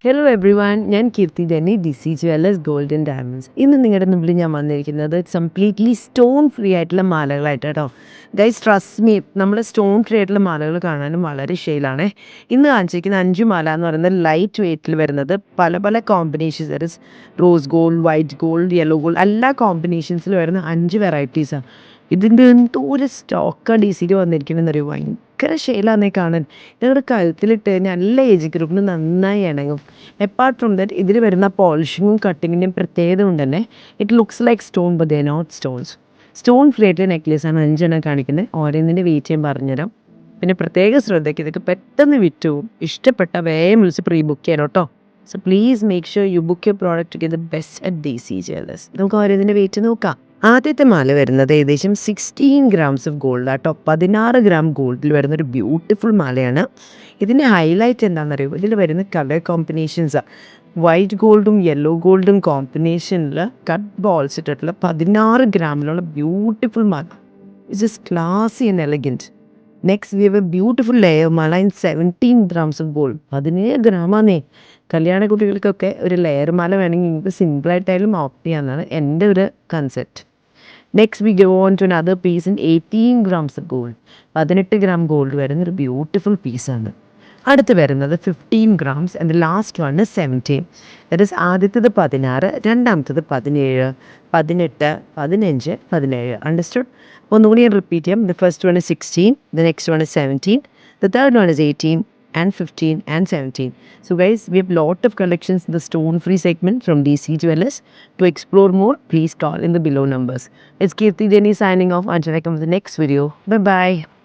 Hello everyone, ഞാൻ Keerthi Denny, DC jewellers gold and diamonds. ഇന്ന് നിങ്ങളുടെ മുമ്പിൽ ഞാൻ വന്നിരിക്കുന്നത് കംപ്ലീറ്റ്ലി സ്റ്റോൺ ഫ്രീ ആയിട്ടുള്ള മാലകളായിട്ട് കേട്ടോ. ഗൈസ് ട്രസ്റ്റ് മീ, നമ്മൾ സ്റ്റോൺ ഫ്രീ ആയിട്ടുള്ള മാലകൾ കാണാനും വളരെ ഷെയിലാണേ. ഇന്ന് കാണിച്ചിരിക്കുന്ന 5 മാല എന്ന് പറയുന്നത് ലൈറ്റ് വെയ്റ്റിൽ വരുന്നത് പല പല combinations, that is rose gold, white gold, yellow gold, എല്ലാ കോമ്പിനേഷൻസിൽ വരുന്ന 5 വെറൈറ്റീസാണ്. ഇതിൻ്റെ എന്തോ ഒരു സ്റ്റോക്കാണ് DC വന്നിരിക്കണമെന്നറിയോ, ഭയങ്കര ഷെയിലാന്നേ കാണാൻ. ഇതവിടെ കഴുത്തിലിട്ട് കഴിഞ്ഞാൽ എല്ലാ ഏജ് ഗ്രൂപ്പിനും നന്നായി ഇണങ്ങും. അപ്പാർട്ട് ഫ്രം ദാറ്റ്, ഇതിൽ വരുന്ന പോളിഷിങ്ങും കട്ടിങ്ങിൻ്റെയും പ്രത്യേകത കൊണ്ട് തന്നെ it looks like stone but they not stones. Stone free ആയിട്ടുള്ള നെക്ലേസാണ് 5 കാണിക്കുന്നത്. ഓരോന്നിൻ്റെ വെയിറ്റ് ഞാൻ പറഞ്ഞുതരാം. പിന്നെ പ്രത്യേക ശ്രദ്ധയ്ക്ക്, ഇതൊക്കെ പെട്ടെന്ന് വിറ്റു ഇഷ്ടപ്പെട്ട വേഗം വിളിച്ച് പ്രീ ബുക്ക് ചെയ്യണം കേട്ടോ. So please make sure you book your product to the best at DC jewellers. നമുക്ക് ഓരോന്നിൻ്റെ വെയിറ്റ് നോക്കാം. ആദ്യത്തെ മാല വരുന്നത് ഏകദേശം 16 ഗ്രാംസ് ഓഫ് ഗോൾഡ് ആട്ടോ. 16 ഗ്രാം ഗോൾഡിൽ വരുന്നൊരു ബ്യൂട്ടിഫുൾ മാലയാണ്. ഇതിൻ്റെ ഹൈലൈറ്റ് എന്താണെന്നറിയുമോ, ഇതിൽ വരുന്ന കളർ കോമ്പിനേഷൻസാണ്. വൈറ്റ് ഗോൾഡും യെല്ലോ ഗോൾഡും കോമ്പിനേഷനിൽ കട്ട് ബോൾസ് ഇട്ടിട്ടുള്ള 16 ഗ്രാമിലുള്ള ബ്യൂട്ടിഫുൾ മാല. It's just classy and elegant. Next we have a beautiful layer മാല ഇൻ 17 ഗ്രാംസ് ഓഫ് ഗോൾഡ്. 17 ഗ്രാമാന്നേ. കല്യാണ കുട്ടികൾക്കൊക്കെ ഒരു ലെയർ മാല വേണമെങ്കിൽ നിങ്ങൾക്ക് സിമ്പിളായിട്ടായാലും ഓപ്റ്റ് ചെയ്യാമെന്നാണ് എൻ്റെ ഒരു concept. Next we go on to another piece in 18 grams of gold. 18 gram gold വരുന്നൊരു ബ്യൂട്ടിഫുൾ പീസാണ്. അടുത്ത് വരുന്നത് 15 grams and last one 17. That is ആദ്യത്തേത് 16, രണ്ടാമത്തേത് 17, 18, 15, 17. അണ്ടർസ്റ്റുഡ്? ഒന്നുകൂടി ഞാൻ റിപ്പീറ്റ് ചെയ്യാം. The first one is 16, the next one is 17, the third one is 18 and 15 and 17. So guys, we have lot of collections in the stone free segment from DC Jewellers. To explore more, please call in the below numbers. It's Kirti Denny signing off until I come with the next video. Bye bye.